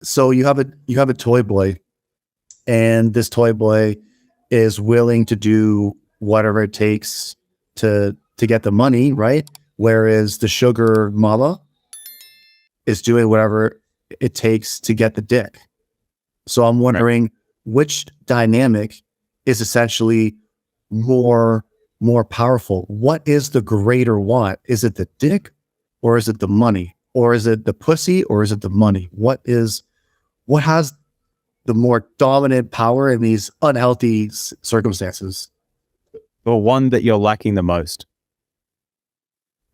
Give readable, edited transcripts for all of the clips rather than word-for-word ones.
So you have a toy boy, and this toy boy is willing to do whatever it takes to get the money, right? Whereas the sugar mama is doing whatever it takes to get the dick. So I'm wondering which dynamic is essentially more more powerful. What is the greater want? Is it the dick, or is it the money, or is it the pussy, or is it the money? What has the more dominant power in these unhealthy circumstances? The one that you're lacking the most.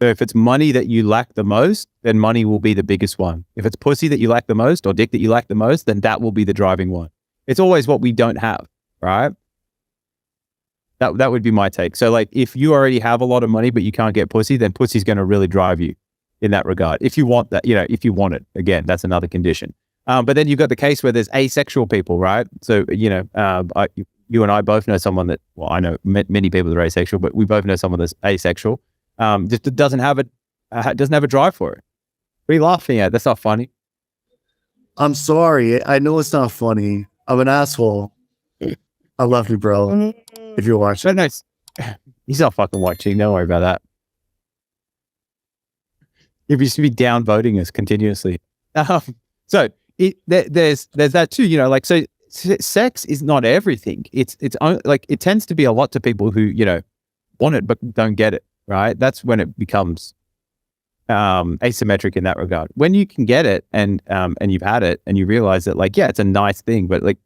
So if it's money that you lack the most, then money will be the biggest one. If it's pussy that you lack the most, or dick that you lack the most, then that will be the driving one. It's always what we don't have, right? That would be my take. So like, if you already have a lot of money but you can't get pussy, then pussy's going to really drive you in that regard. If you want that, if you want it, again, that's another condition. But then you've got the case where there's asexual people, right? So, you and I both know someone that, well, I know many people that are asexual, but we both know someone that's asexual. Just doesn't have a drive for it. What are you laughing at? That's not funny. I'm sorry. I know it's not funny. I'm an asshole. I love you, bro. If you're watching. But no, he's not fucking watching. Don't worry about that. If you should be downvoting us continuously. So there's that too. So sex is not everything. It's like, it tends to be a lot to people who want it but don't get it. Right? That's when it becomes asymmetric in that regard. When you can get it and you've had it and you realize that, like, yeah, it's a nice thing, but like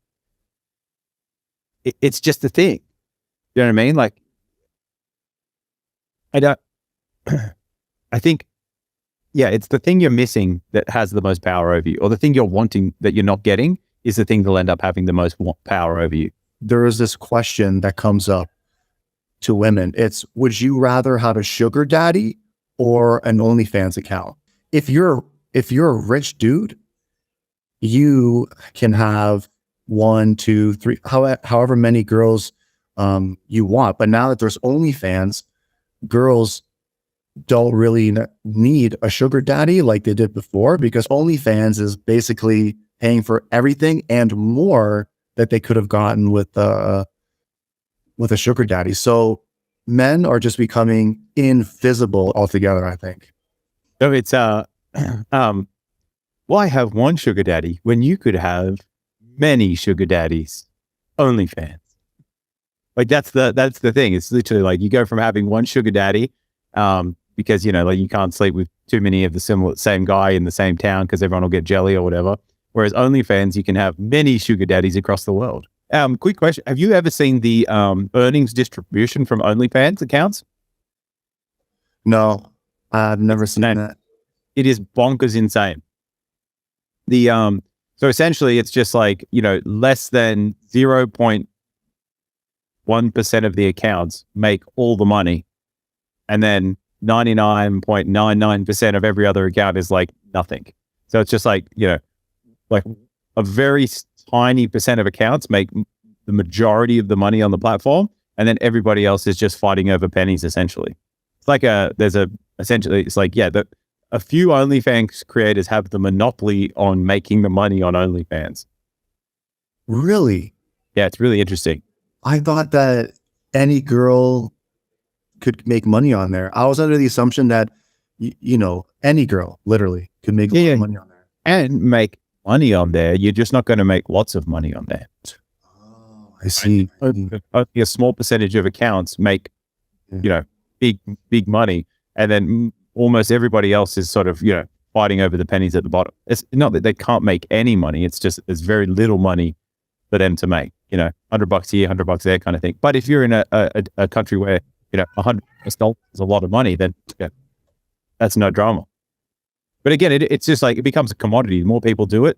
it's just a thing. You know what I mean? Like, I think, yeah, it's the thing you're missing that has the most power over you, or the thing you're wanting that you're not getting is the thing that'll end up having the most power over you. There is this question that comes up to women. It's, would you rather have a sugar daddy or an OnlyFans account? If you're a rich dude, you can have 1, 2, 3, however many girls you want. But now that there's OnlyFans, girls don't really need a sugar daddy like they did before, because OnlyFans is basically paying for everything and more that they could have gotten with a sugar daddy. So men are just becoming invisible altogether, I think. So it's why have one sugar daddy when you could have many sugar daddies? OnlyFans. Like, that's the thing. It's literally like, you go from having one sugar daddy because like, you can't sleep with too many of the same guy in the same town because everyone will get jelly or whatever. Whereas OnlyFans, you can have many sugar daddies across the world. Quick question. Have you ever seen the earnings distribution from OnlyFans accounts? No, I've never seen that. It is bonkers insane. So essentially it's just like, less than 0.1% of the accounts make all the money. And then 99.99% of every other account is like nothing. So it's just like, like a very tiny percent of accounts make the majority of the money on the platform, and then everybody else is just fighting over pennies. Essentially, it's like a few OnlyFans creators have the monopoly on making the money on OnlyFans. Really? Yeah, it's really interesting. I thought that any girl could make money on there. I was under the assumption that any girl literally could make money on there and make money on there. You're just not going to make lots of money on there. Oh, I see. Only a small percentage of accounts make, big money, and then almost everybody else is sort of, fighting over the pennies at the bottom. It's not that they can't make any money. It's just there's very little money for them to make. $100 here, $100 there, kind of thing. But if you're in a country where $100 is a lot of money, then that's no drama. But again, it's just like, it becomes a commodity. The more people do it,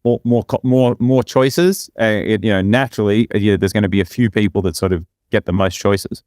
more choices. Naturally, there's going to be a few people that sort of get the most choices.